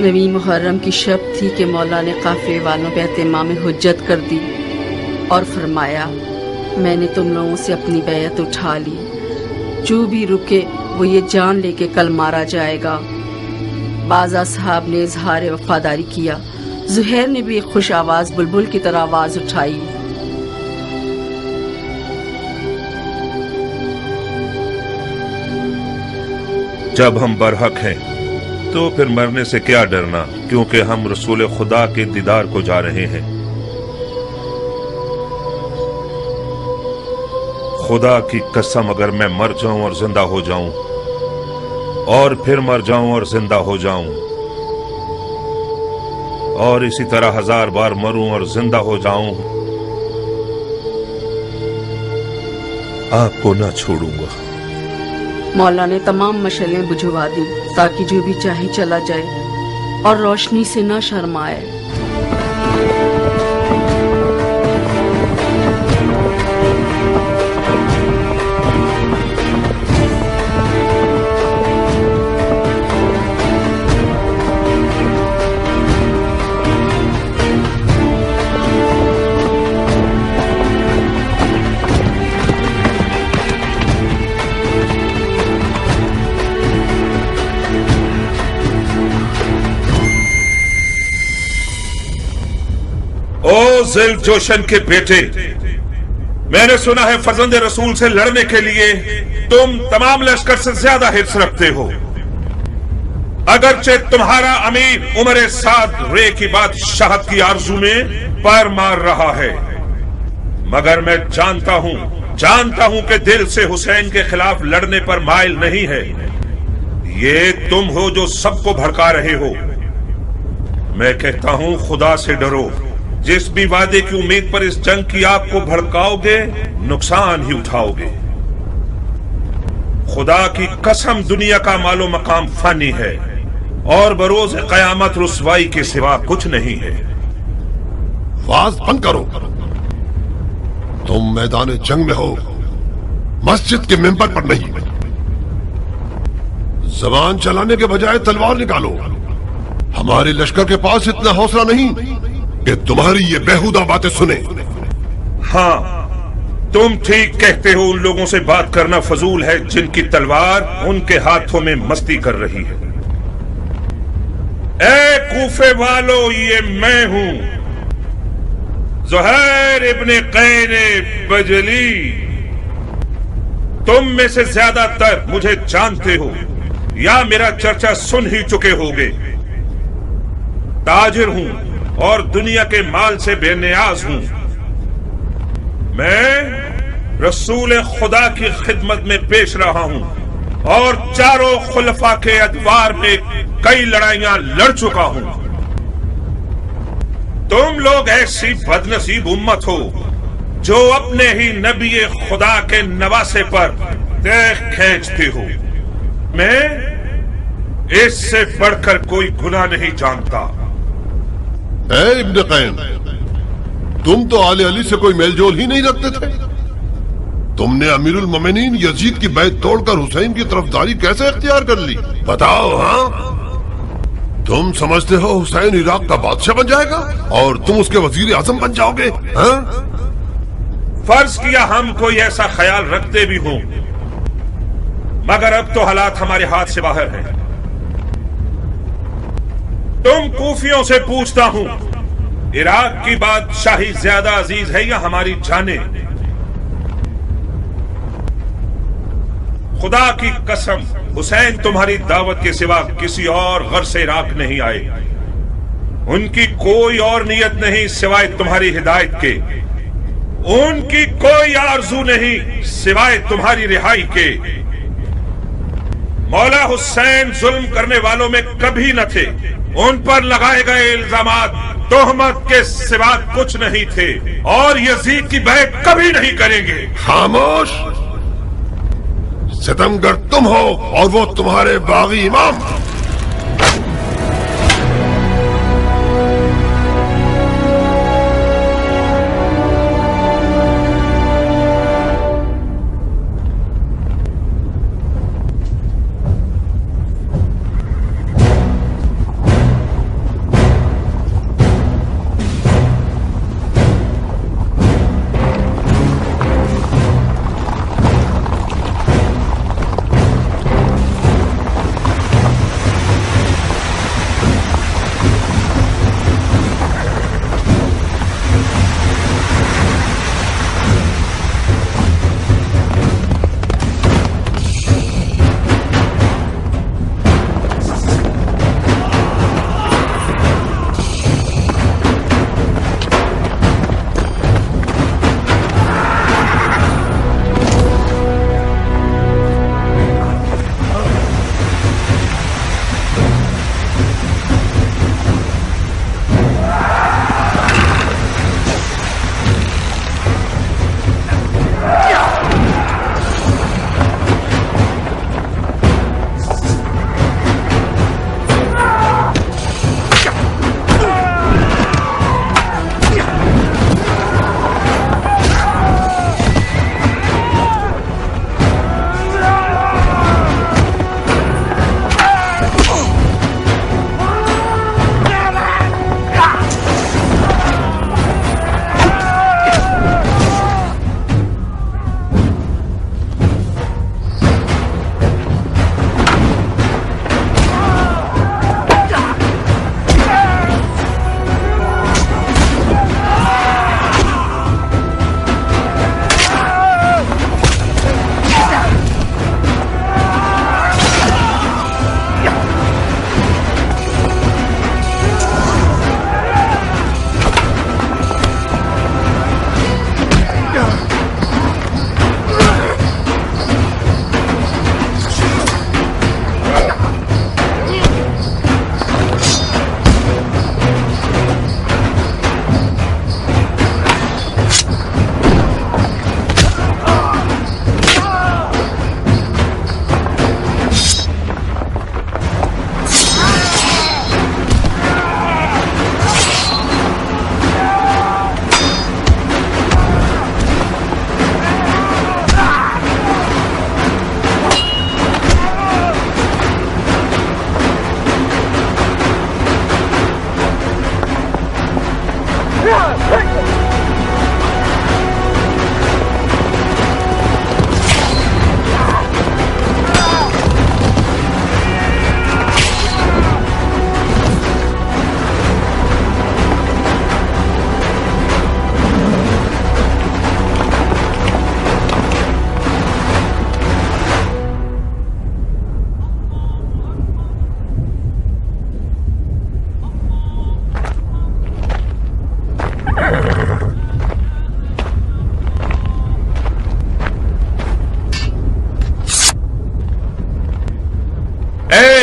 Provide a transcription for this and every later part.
नवी मुहर्रम की शब थी कि मौला ने काफिले वालों पे एहतमाम हुज्जत कर दी और फरमाया, मैंने तुम लोगों से अपनी बैयत उठा ली, जो भी रुके वो ये जान ले के कल मारा जाएगा। बाज़ा साहब ने इजहार वफादारी किया। ज़ुहैर ने भी एक खुश आवाज़ बुलबुल की तरह आवाज़ उठाई। जब हम बरहक हैं तो फिर मरने से क्या डरना, क्योंकि हम रसूल खुदा के दीदार को जा रहे हैं। खुदा की कसम, अगर मैं मर जाऊं और जिंदा हो जाऊं और फिर मर जाऊं और जिंदा हो जाऊं और इसी तरह 1000 बार मरूं और जिंदा हो जाऊं, आपको ना छोड़ूंगा। मौला ने तमाम मशलें बुझवा दी ताकि जो भी चाहे चला जाए और रोशनी से न शर्माए। ओ ज़िल जोशन के बेटे, मैंने सुना है फर्जंद रसूल से लड़ने के लिए तुम तमाम लश्कर से ज्यादा हिर्स रखते हो। अगरचे तुम्हारा अमीर उमर साद रे की बात शाहत की आरजू में पैर मार रहा है, मगर मैं जानता हूं कि दिल से हुसैन के खिलाफ लड़ने पर माइल नहीं है। ये तुम हो जो सबको भड़का रहे हो। मैं कहता हूं, खुदा से डरो। जिस भी वादे की उम्मीद पर इस जंग की आग को भड़काओगे, नुकसान ही उठाओगे। खुदा की कसम, दुनिया का मालो मकाम फानी है और बरोज कयामत रुसवाई के सिवा कुछ नहीं है। वाज बंद करो। तुम मैदान जंग में हो, मस्जिद के मेंबर पर नहीं। जबान चलाने के बजाय तलवार निकालो। हमारे लश्कर के पास इतना हौसला नहीं कि तुम्हारी ये बेहुदा बातें सुने। हाँ, तुम ठीक कहते हो। उन लोगों से बात करना फजूल है जिनकी तलवार उनके हाथों में मस्ती कर रही है। ए कूफे वालों, ये मैं हूं, ज़ुहैर इब्ने क़ैन बजली। तुम में से ज्यादातर मुझे जानते हो या मेरा चर्चा सुन ही चुके होगे। ताजिर हूं और दुनिया के माल से बेनियाज हूं। मैं रसूल खुदा की खिदमत में पेश रहा हूं और चारों खुलफा के अदवार में कई लड़ाइयां लड़ चुका हूं। तुम लोग ऐसी बदनसीब उम्मत हो जो अपने ही नबी खुदा के नवासे पर देख खींचते हो। मैं इससे बढ़कर कोई गुनाह नहीं जानता। ए इब्न क़ैन, तुम तो आले अली से कोई मेलजोल ही नहीं रखते थे। तुमने अमीरुल मोमिनीन यजीद की बैत तोड़कर हुसैन की तरफदारी कैसे इख्तियार कर ली? बताओ। हाँ, तुम समझते हो हुसैन इराक का बादशाह बन जाएगा और तुम उसके वजीर आजम बन जाओगे? हाँ? फर्ज किया हम कोई ऐसा ख्याल रखते भी हों, मगर अब तो हालात हमारे हाथ से बाहर हैं। तुम कूफियों से पूछता हूं, इराक की बादशाही ज्यादा अजीज है या हमारी जाने? खुदा की कसम, हुसैन तुम्हारी दावत के सिवा किसी और घर से इराक नहीं आए। उनकी कोई और नियत नहीं सिवाय तुम्हारी हिदायत के। उनकी कोई आरजू नहीं सिवाय तुम्हारी रिहाई के। मौला हुसैन जुल्म करने वालों में कभी न थे। उन पर लगाए गए इल्जामात तोहमत के सिवा कुछ नहीं थे और यजीद की बैत कभी नहीं करेंगे। खामोश! सितमगर तुम हो और वो तुम्हारे बागी इमाम।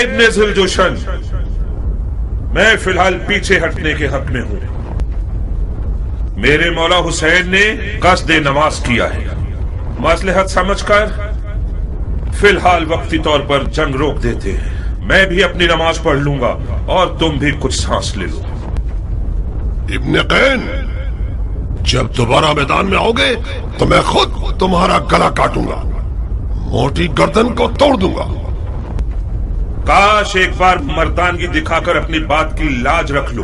इब्ने जुल्जुशन, मैं फिलहाल पीछे हटने के हक में हूं। मेरे मौला हुसैन ने कस्द नमाज किया है। मसलहत समझकर फिलहाल वक्ती तौर पर जंग रोक देते हैं। मैं भी अपनी नमाज पढ़ लूंगा और तुम भी कुछ सांस ले लो। इब्ने कैन, जब दोबारा मैदान में आओगे तो मैं खुद तुम्हारा गला काटूंगा, मोटी गर्दन को तोड़ दूंगा। काश एक बार मर्दानगी दिखाकर अपनी बात की लाज रख लो।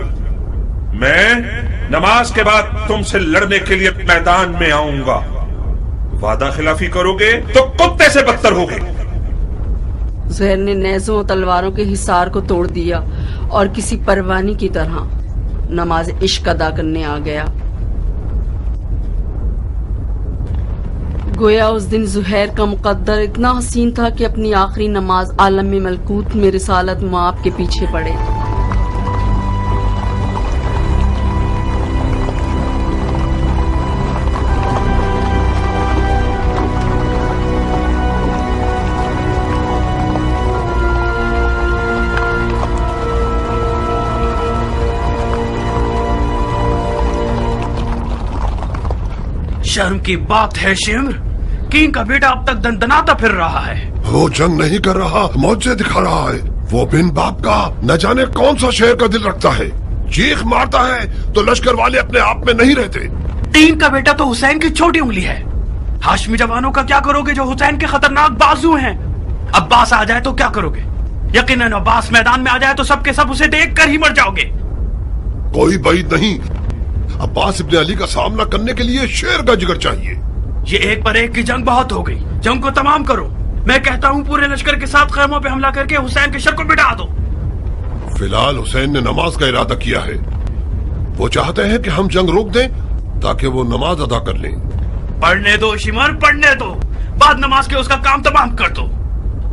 मैं नमाज के बाद तुमसे लड़ने के लिए मैदान में आऊंगा। वादा खिलाफी करोगे तो कुत्ते से बदतर होगे। ज़ुहैर ने नेज़ों और तलवारों के हिसार को तोड़ दिया और किसी परवानी की तरह नमाज इश्क अदा करने आ गया। गोया उस दिन ज़ुहैर का मुकद्दर इतना हसीन था कि अपनी आखिरी नमाज आलम में मलकूत में रिसालत मुआब के पीछे पड़े। शर्म की बात है शिम्र, किंग का बेटा अब तक दंदनाता फिर रहा है। वो जंग नहीं कर रहा, मौजे दिखा रहा है। वो बिन बाप का न जाने कौन सा शेर का दिल रखता है। चीख मारता है तो लश्कर वाले अपने आप में नहीं रहते। किंग का बेटा तो हुसैन की छोटी उंगली है। हाशमी जवानों का क्या करोगे जो हुसैन के खतरनाक बाजू हैं? अब्बास आ जाए तो क्या करोगे? यकीनन अब्बास मैदान में आ जाए तो सबके सब उसे देख कर ही मर जाओगे। कोई बैद नहीं, अब्बास इब्ने अली का सामना करने के लिए शेर का जिगर चाहिए। ये एक पर एक की जंग बहुत हो गई, जंग को तमाम करो। मैं कहता हूँ पूरे लश्कर के साथ खैमों पे हमला करके हुसैन के शर को मिटा दो। फिलहाल हुसैन ने नमाज का इरादा किया है। वो चाहते हैं कि हम जंग रोक दें ताकि वो नमाज अदा कर लें। पढ़ने दो शिमर, पढ़ने दो। बाद नमाज के उसका काम तमाम कर दो।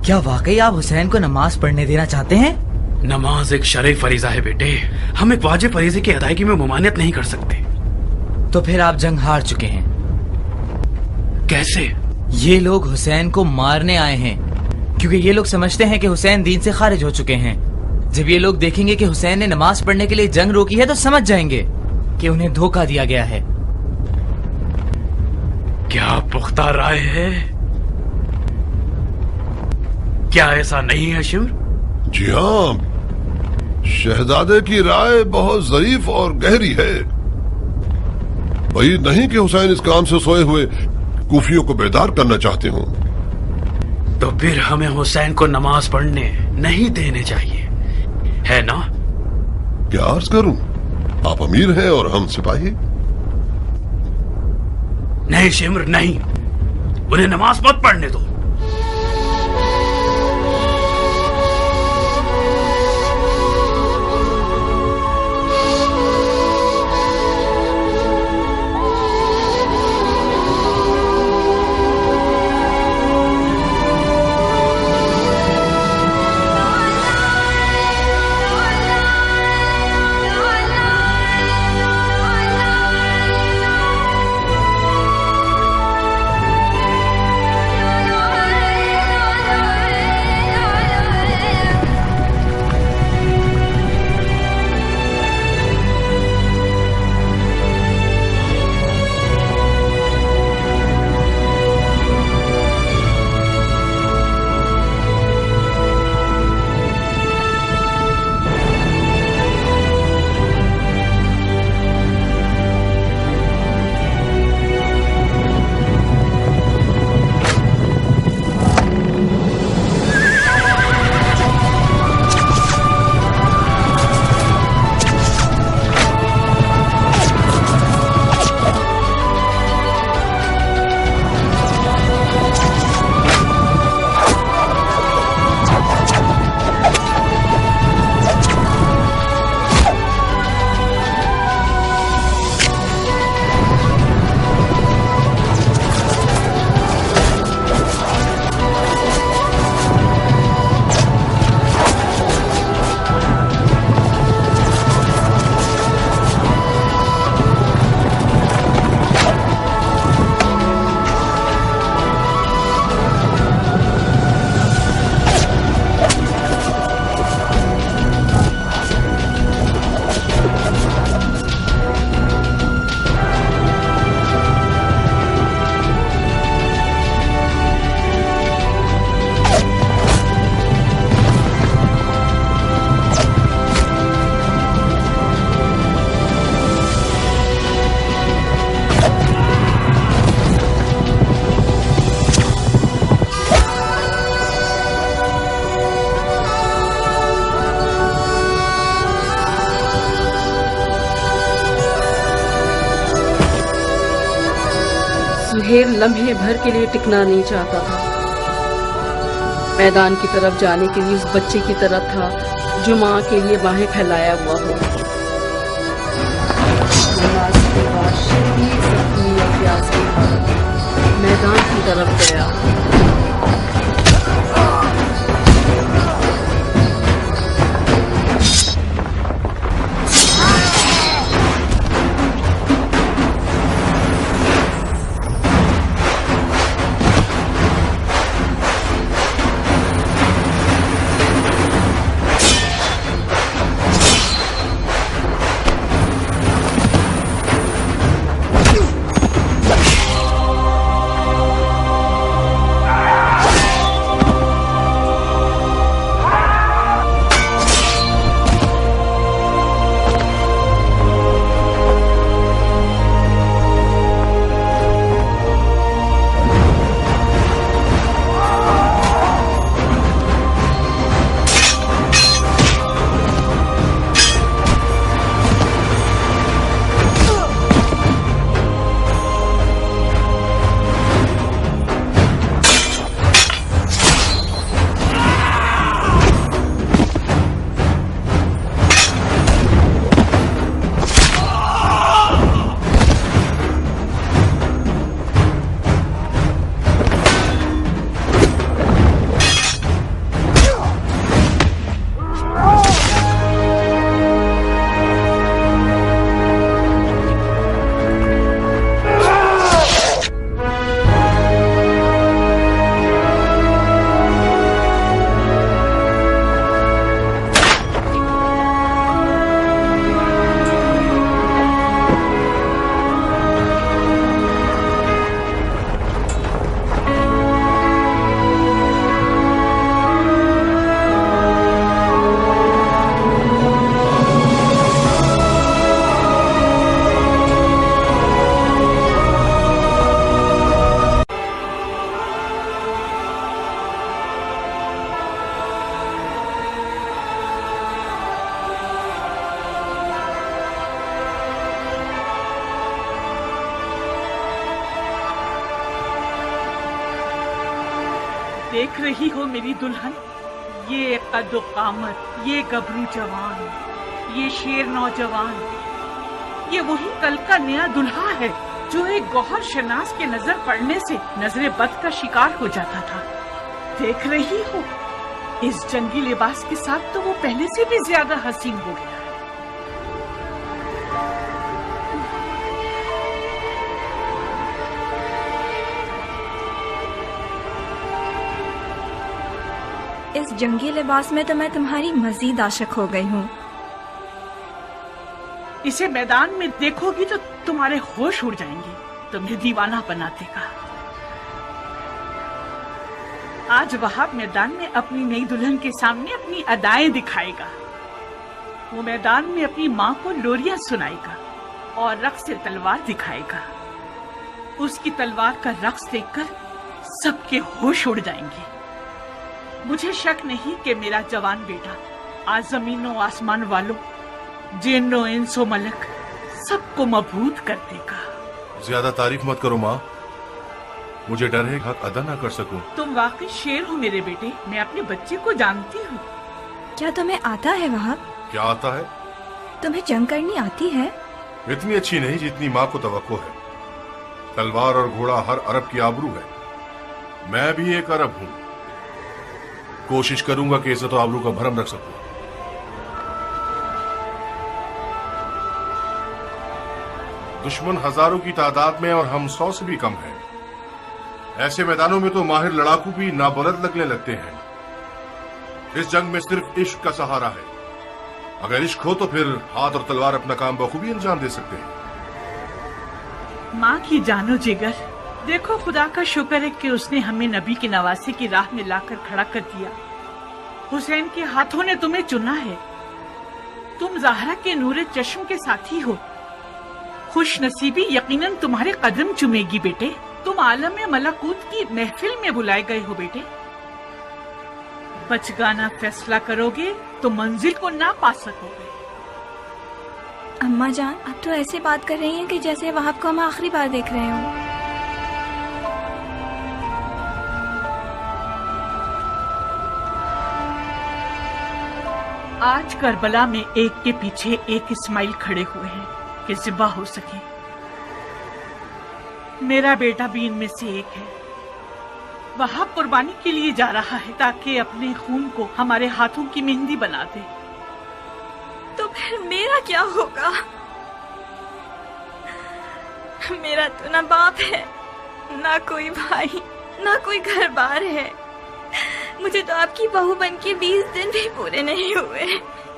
क्या वाकई आप हुसैन को नमाज पढ़ने देना चाहते हैं? नमाज एक शरई फरीजा है बेटे, हम एक वाजिब फरीजे की अदायगी में मुमानियत नहीं कर सकते। तो फिर आप जंग हार चुके हैं। कैसे? ये लोग हुसैन को मारने आए हैं क्योंकि ये लोग समझते हैं कि हुसैन दीन से खारिज हो चुके हैं। जब ये लोग देखेंगे कि हुसैन ने नमाज पढ़ने के लिए जंग रोकी है तो समझ जाएंगे कि उन्हें धोखा दिया गया है। क्या पुख्ता राय है? क्या ऐसा नहीं है शिमर? जी हाँ, शहजादे की राय बहुत ज़रीफ और गहरी है। वही नहीं कि हुसैन इस काम से सोए हुए कूफियों को बेदार करना चाहते हो। तो फिर हमें हुसैन को नमाज पढ़ने नहीं देने चाहिए, है ना? क्या अर्ज करूं, आप अमीर हैं और हम सिपाही। नहीं शिमर नहीं, उन्हें नमाज मत पढ़ने दो। ڈھیر لمحے بھر کے لیے ٹکنا نہیں چاہتا تھا. میدان کی طرف جانے کے لیے اس بچے کی طرح تھا جو ماں کے لیے باہیں پھیلایا ہوا ہو. نماز کے بعد شدید زخمی اور پیاس کے بعد میدان کی طرف گیا. دیکھ رہی ہو میری دلہن، یہ قد و قامت، یہ گبرو جوان، یہ شیر نوجوان، یہ وہی کل کا نیا دلہا ہے جو ایک گوہر شناس کے نظر پڑنے سے نظر بد کا شکار ہو جاتا تھا. دیکھ رہی ہو اس جنگی لباس کے ساتھ تو وہ پہلے سے بھی زیادہ حسین ہو گیا. اس جنگی لباس میں تو میں تمہاری مزید عاشق ہو گئی ہوں. اسے میدان میں دیکھو گی تو تمہارے ہوش اڑ جائیں گے، تمہیں دیوانہ بنا دے گا. آج وہاب میدان میں اپنی نئی دلہن کے سامنے اپنی ادائیں دکھائے گا. وہ میدان میں اپنی ماں کو لوریاں سنائے گا اور رقص تلوار دکھائے گا. اس کی تلوار کا رقص دیکھ کر سب کے ہوش اڑ جائیں گے. مجھے شک نہیں کہ میرا جوان بیٹا آج زمین و آسمان والوں، جن و انس و ملک سب کو مبہوت کر دے گا. زیادہ تعریف مت کرو ماں، مجھے ڈر ہے حق ادا نہ کر سکوں. تم واقعی شیر ہو میرے بیٹے، میں اپنے بچے کو جانتی ہوں. کیا تمہیں آتا ہے وہاب؟ کیا آتا ہے؟ تمہیں جنگ کرنی آتی ہے؟ اتنی اچھی نہیں جتنی ماں کو توقع ہے. تلوار اور گھوڑا ہر عرب کی آبرو ہے، میں بھی ایک عرب ہوں. کوشش کروں گا کہ عزت و آبرو کا بھرم رکھ سکوں. دشمن ہزاروں کی تعداد میں اور ہم 100 سے بھی کم ہیں. ایسے میدانوں میں تو ماہر لڑاکو بھی نابلد لگنے لگتے ہیں. اس جنگ میں صرف عشق کا سہارا ہے. اگر عشق ہو تو پھر ہاتھ اور تلوار اپنا کام بخوبی انجام دے سکتے ہیں. ماں کی جانو جگر، دیکھو خدا کا شکر ہے کہ اس نے ہمیں نبی کے نواسے کی راہ میں لا کر کھڑا کر دیا. حسین کے ہاتھوں نے تمہیں چنا ہے. تم زہرا کے نور چشم کے ساتھی ہو. خوش نصیبی یقیناً تمہارے قدم چومے گی بیٹے. تم عالم ملکوت کی محفل میں بلائے گئے ہو بیٹے. بچگانا فیصلہ کرو گے تو منزل کو نہ پا سکو گے. اماں جان اب تو ایسے بات کر رہی ہیں کہ جیسے وہاب کو ہم آخری بار دیکھ رہے ہوں. आज करबला में एक के पीछे एक इस्माइल खड़े हुए हैं कि ज़िबा हो सके। मेरा बेटा भी इनमें से एक है। वहां कुर्बानी के लिए जा रहा है ताकि अपने खून को हमारे हाथों की मेहंदी बना दे। तो फिर मेरा क्या होगा? मेरा तो ना बाप है, ना कोई भाई, ना कोई घर बार है। मुझे तो आपकी बहू बन के 20 दिन भी पूरे नहीं हुए।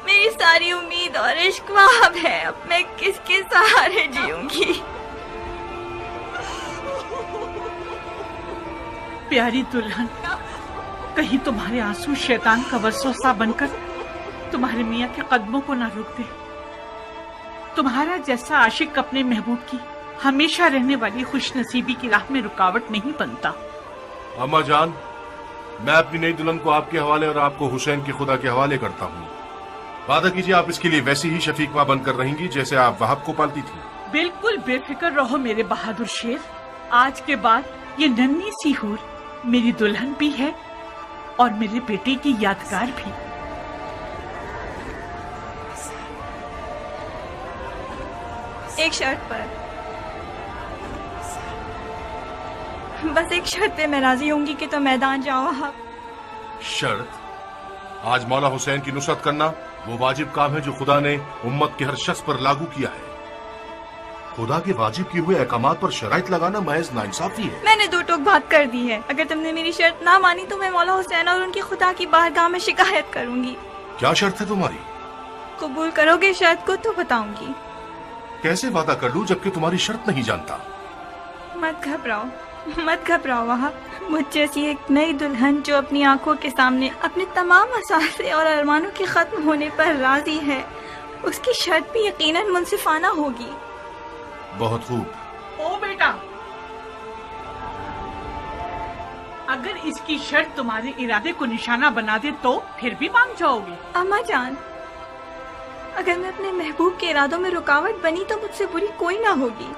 मेरी सारी उम्मीद और इश्क ख्वाब है। अब मैं किसके सहारे जीऊंगी? प्यारी दुल्हन, कहीं तुम्हारे आंसू शैतान का वसवसा बनकर तुम्हारे मियाँ के कदमों को ना रोक दे। तुम्हारा जैसा आशिक अपने महबूब की हमेशा रहने वाली खुश नसीबी की राह में रुकावट नहीं बनता। अम्मा जान, मैं अपनी नई दुल्हन को आपके हवाले और आपको हुसैन के खुदा के हवाले करता हूँ। वादा कीजिए आप इसके लिए वैसी ही शफीक माँ बनकर रहेंगी जैसे आप वहाब को पालती थी। बिल्कुल बेफिक्र रहो मेरे बहादुर शेर। आज के बाद ये नन्ही सी हूर मेरी दुल्हन भी है और मेरे बेटे की यादगार भी। एक शर्त पर, बस एक शर्त पे मैं राजी होंगी कि तो मैदान जाओ आप। शर्त? आज मौला हुसैन की नुसरत करना वो वाजिब काम है जो खुदा ने उम्मत के हर शख्स पर लागू किया है। खुदा के वाजिब किए हुए अहकामात पर शराइत लगाना महज नाइंसाफी है। मैंने 2 टोक बात कर दी है। अगर तुमने मेरी शर्त ना मानी तो मैं मौला हुसैन और उनकी खुदा की बारगाह में शिकायत करूंगी। क्या शर्त है तुम्हारी? कबूल करोगे शर्त को तो बताऊंगी। कैसे वादा कर लूं जबकि तुम्हारी शर्त नहीं जानता? मत घबराओ, मत घबराओ वहाब। मुझ जैसी एक नई दुल्हन जो अपनी आंखों के सामने अपने तमाम मसाले और अरमानों के खत्म होने पर राजी है, उसकी शर्त भी यकीनन मुनसिफाना होगी। बहुत खूब। ओ बेटा, अगर इसकी शर्त तुम्हारे इरादे को निशाना बना दे तो फिर भी मान जाओगे? अम्मा जान, अगर मैं अपने महबूब के इरादों में रुकावट बनी तो मुझसे बुरी कोई ना होगी।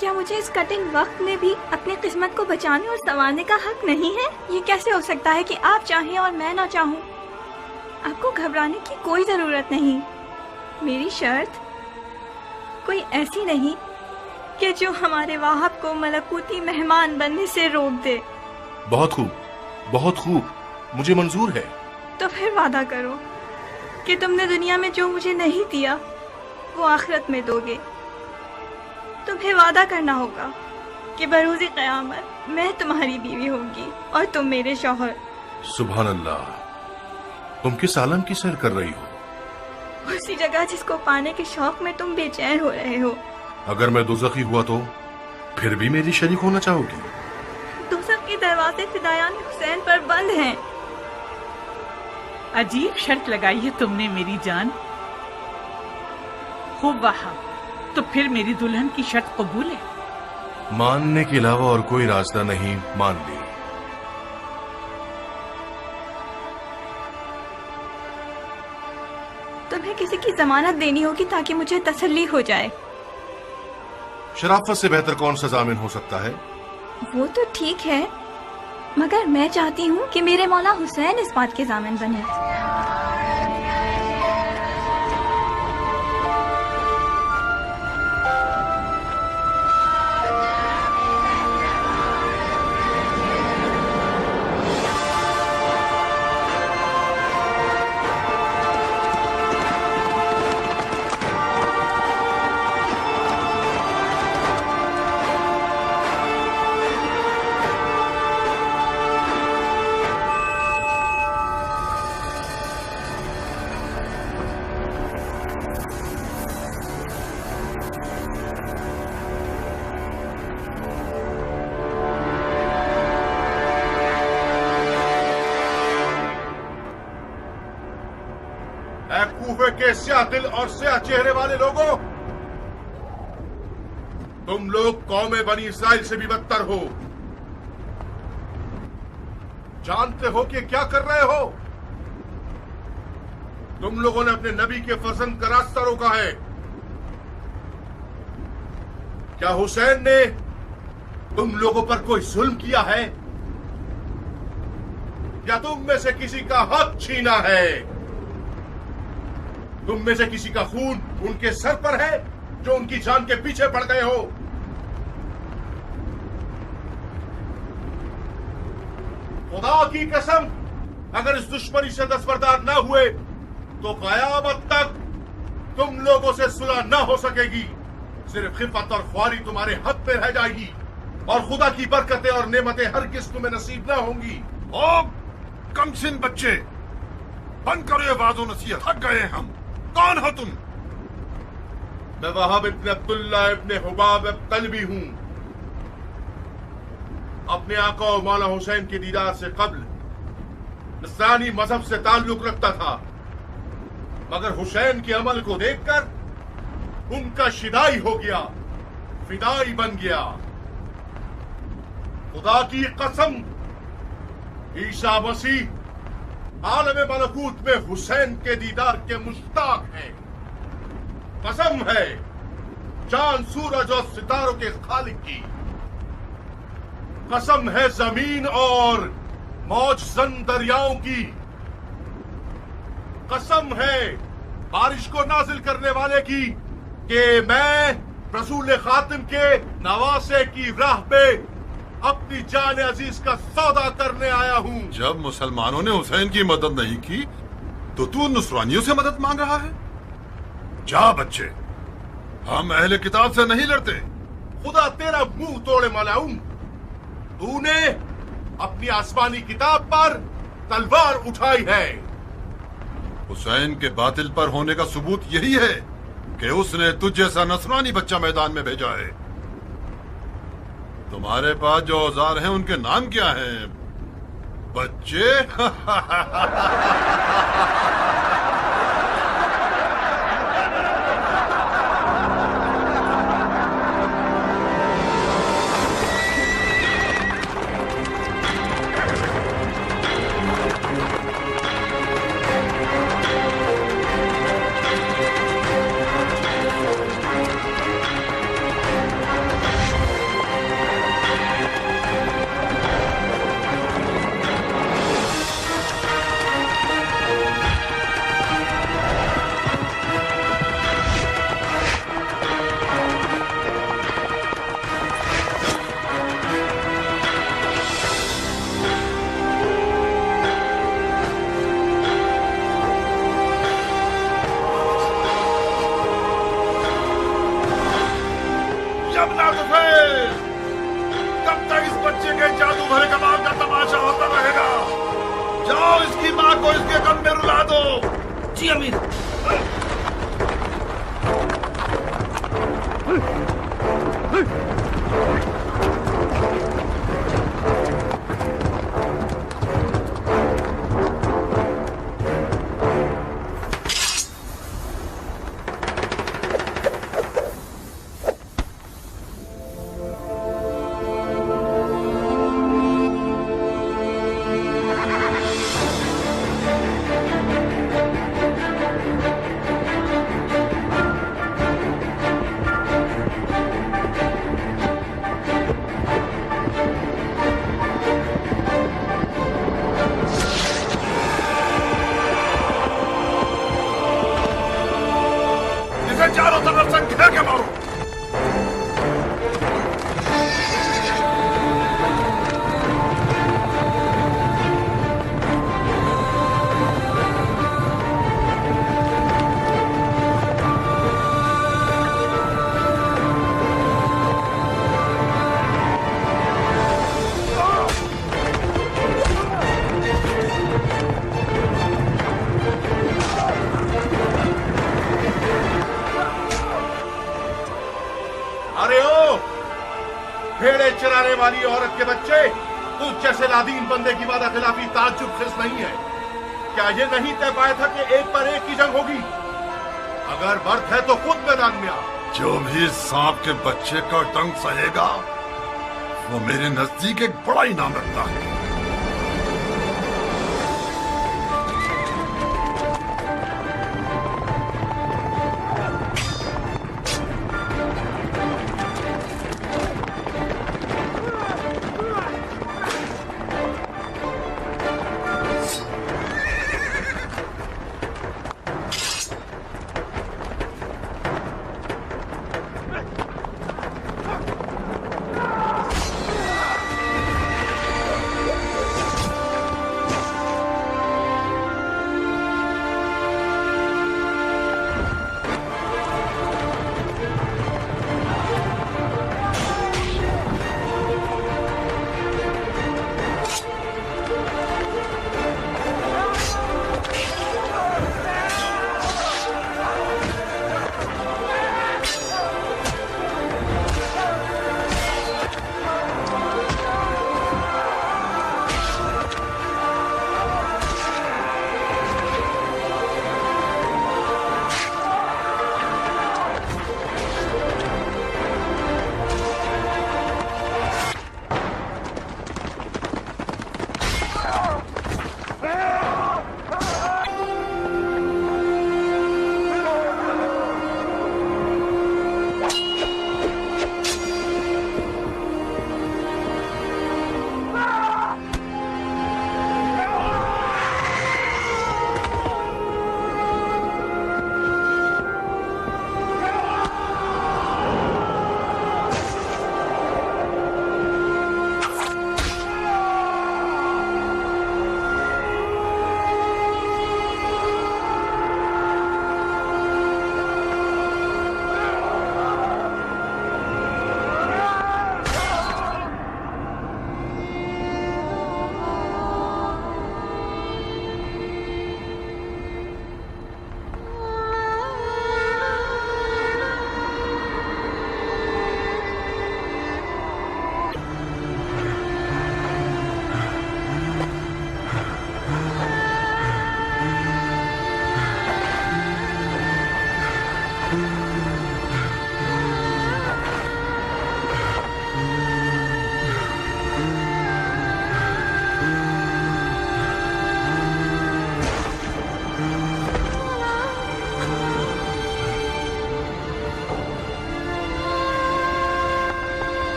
क्या मुझे इस कठिन वक्त में भी अपनी किस्मत को बचाने और संवारने का हक नहीं है? ये कैसे हो सकता है कि आप चाहें और मैं ना चाहूँ? आपको घबराने की कोई जरूरत नहीं। मेरी शर्त कोई ऐसी नहीं कि जो हमारे वाहब को मलकूती मेहमान बनने से रोक दे। बहुत खूब, बहुत खूब, मुझे मंजूर है। तो फिर वादा करो कि तुमने दुनिया में जो मुझे नहीं दिया वो आखिरत में दोगे। तुम्हें वादा करना होगा कि बरोज़े क़यामत मैं तुम्हारी बीवी होंगी और तुम मेरे शौहर। सुभान अल्लाह, तुम किस आलम की सैर कर रही हो? उसी जगह जिसको पाने के शौक में तुम बेचैन हो रहे हो। अगर मैं दोज़खी हुआ तो फिर भी मेरी शरीक होना चाहोगी? दोज़ख के दरवाजे फिदायान हुसैन पर बंद हैं। अजीब शर्त लगाई है तुमने मेरी जान। खूब वहाब, तो फिर मेरी दुल्हन की शर्त कबूल है? मानने के अलावा और कोई रास्ता नहीं, मान ली। तुम्हें किसी की जमानत देनी होगी ताकि मुझे तसल्ली हो जाए। शराफत से बेहतर कौन सा जामिन हो सकता है? वो तो ठीक है, मगर मैं चाहती हूँ कि मेरे मौला हुसैन इस बात के जामिन बने। कूफे के स्याह दिल और स्याह चेहरे वाले लोगों, तुम लोग कौमे बनी इसराइल से भी बदतर हो। जानते हो कि क्या कर रहे हो? तुम लोगों ने अपने नबी के फर्जंद का रास्ता रोका है। क्या हुसैन ने तुम लोगों पर कोई जुल्म किया है या तुम में से किसी का हक छीना है? तुम में से किसी का खून उनके सर पर है जो उनकी जान के पीछे पड़ गए हो? खुदा की कसम, अगर इस दुश्मनी से दस्तबरदार न हुए तो कयामत तक तुम लोगों से सुलह न हो सकेगी। सिर्फ खिफत और ख्वारी तुम्हारे हक पे रह जाएगी और खुदा की बरकतें और नेमतें हरगिज़ तुम्हें नसीब न होंगी। ओ कमसिन बच्चे, बंद करो ये वाज़ो नसीहत, थक गए हैं हम। कौन हो तुम? मैं वहाब इब्न अब्दुल्ला इब्न हुबाब तलबी हूं। अपने आका और मौला हुसैन के दीदार से कब्ल नस्रानी मजहब से ताल्लुक रखता था, मगर हुसैन के अमल को देखकर उनका शिदाई हो गया, फिदाई बन गया। खुदा की कसम, ईसा मसीह आलम मलकूत में हुसैन के दीदार के मुश्ताक हैं। कसम है चांद सूरज और सितारों के खालिक की, कसम है जमीन और मौज जन दरियाओं की, कसम है बारिश को नाजिल करने वाले की कि मैं रसूल खातिम के नवासे की राह पे अपनी जान अजीज का सौदा करने आया हूँ। जब मुसलमानों ने हुसैन की मदद नहीं की तो तू नुसरानियों से मदद मांग रहा है? जा बच्चे, हम अहले किताब से नहीं लड़ते। खुदा तेरा मुंह तोड़े मलाऊं, तूने अपनी आसमानी किताब पर तलवार उठाई है। हुसैन के बातिल पर होने का सबूत यही है कि उसने तुझ जैसा नसरानी बच्चा मैदान में भेजा है। तुम्हारे पास जो औजार हैं उनके नाम क्या हैं बच्चे? कब तक इस बच्चे के जादू भरे कमाल का तमाशा होता रहेगा? जाओ इसकी माँ को इसके गम में रुला दो। जी अमीर। चारों तरफ से घेर के मारो। अरे ओ भेड़े चराने वाली औरत के बच्चे, तू जैसे लादीन बंदे की वादा खिलाफी ताज्जुब खिस नहीं है। क्या ये नहीं तय पाया था कि एक पर एक की जंग होगी? अगर बर्थ है तो खुद मैदान में आ। जो भी सांप के बच्चे का डंक सहेगा वो मेरे नजदीक एक बड़ा इनाम रखता है।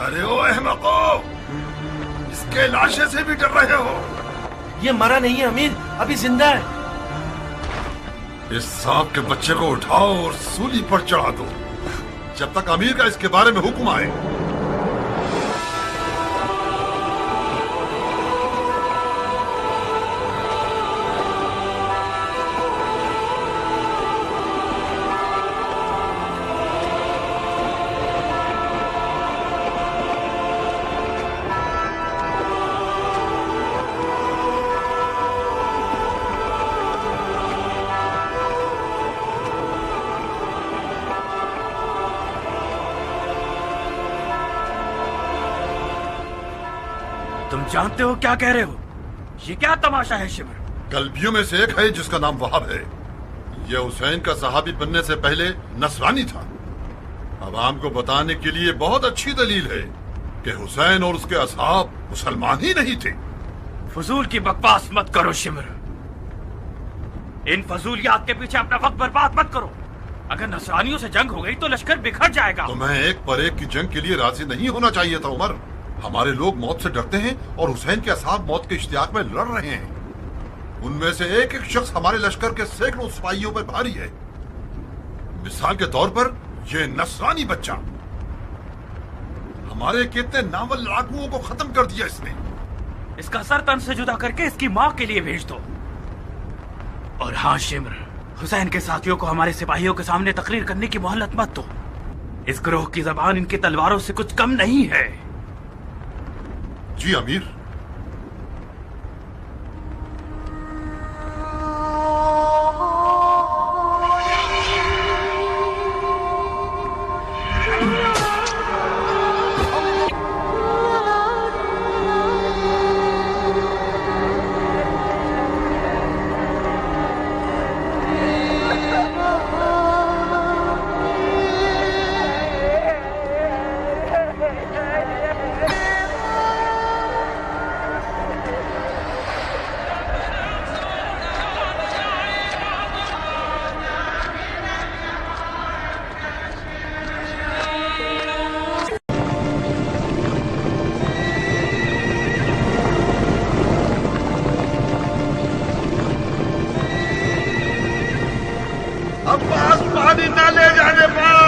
ارے او احمقو، اس کے لاشے سے بھی ڈر رہے ہو؟ یہ مرا نہیں ہے امیر، ابھی زندہ ہے۔ اس سانپ کے بچے کو اٹھاؤ اور سولی پر چڑھا دو جب تک امیر کا اس کے بارے میں حکم آئے۔ تم جانتے ہو کیا کہہ رہے ہو؟ یہ کیا تماشا ہے شمر؟ کلبیوں میں سے ایک ہے جس کا نام وہاب ہے۔ یہ حسین کا صحابی بننے سے پہلے نصرانی تھا۔ عوام کو بتانے کے لیے بہت اچھی دلیل ہے کہ حسین اور اس کے اصحاب مسلمان ہی نہیں تھے۔ فضول کی بکواس مت کرو شمر، ان فضولیات کے پیچھے اپنا وقت برباد مت کرو۔ اگر نصرانیوں سے جنگ ہو گئی تو لشکر بکھر جائے گا۔ تمہیں ایک پر ایک کی جنگ کے لیے راضی نہیں ہونا چاہیے تھا عمر۔ ہمارے لوگ موت سے ڈرتے ہیں اور حسین کے اصحاب موت کے اشتیاق میں لڑ رہے ہیں۔ ان میں سے ایک ایک شخص ہمارے لشکر کے سینکڑوں سپاہیوں پر بھاری ہے۔ مثال کے طور پر یہ نصرانی بچہ ہمارے کتنے ناول لڑاکوؤں کو ختم کر دیا اس نے۔ اس کا سر تن سے جدا کر کے اس کی ماں کے لیے بھیج دو۔ اور ہاں شمر، حسین کے ساتھیوں کو ہمارے سپاہیوں کے سامنے تقریر کرنے کی مہلت مت دو۔ اس گروہ کی زبان ان کی تلواروں سے کچھ کم نہیں ہے۔ جی امیر۔ عباس پانی نہ لے جانے پا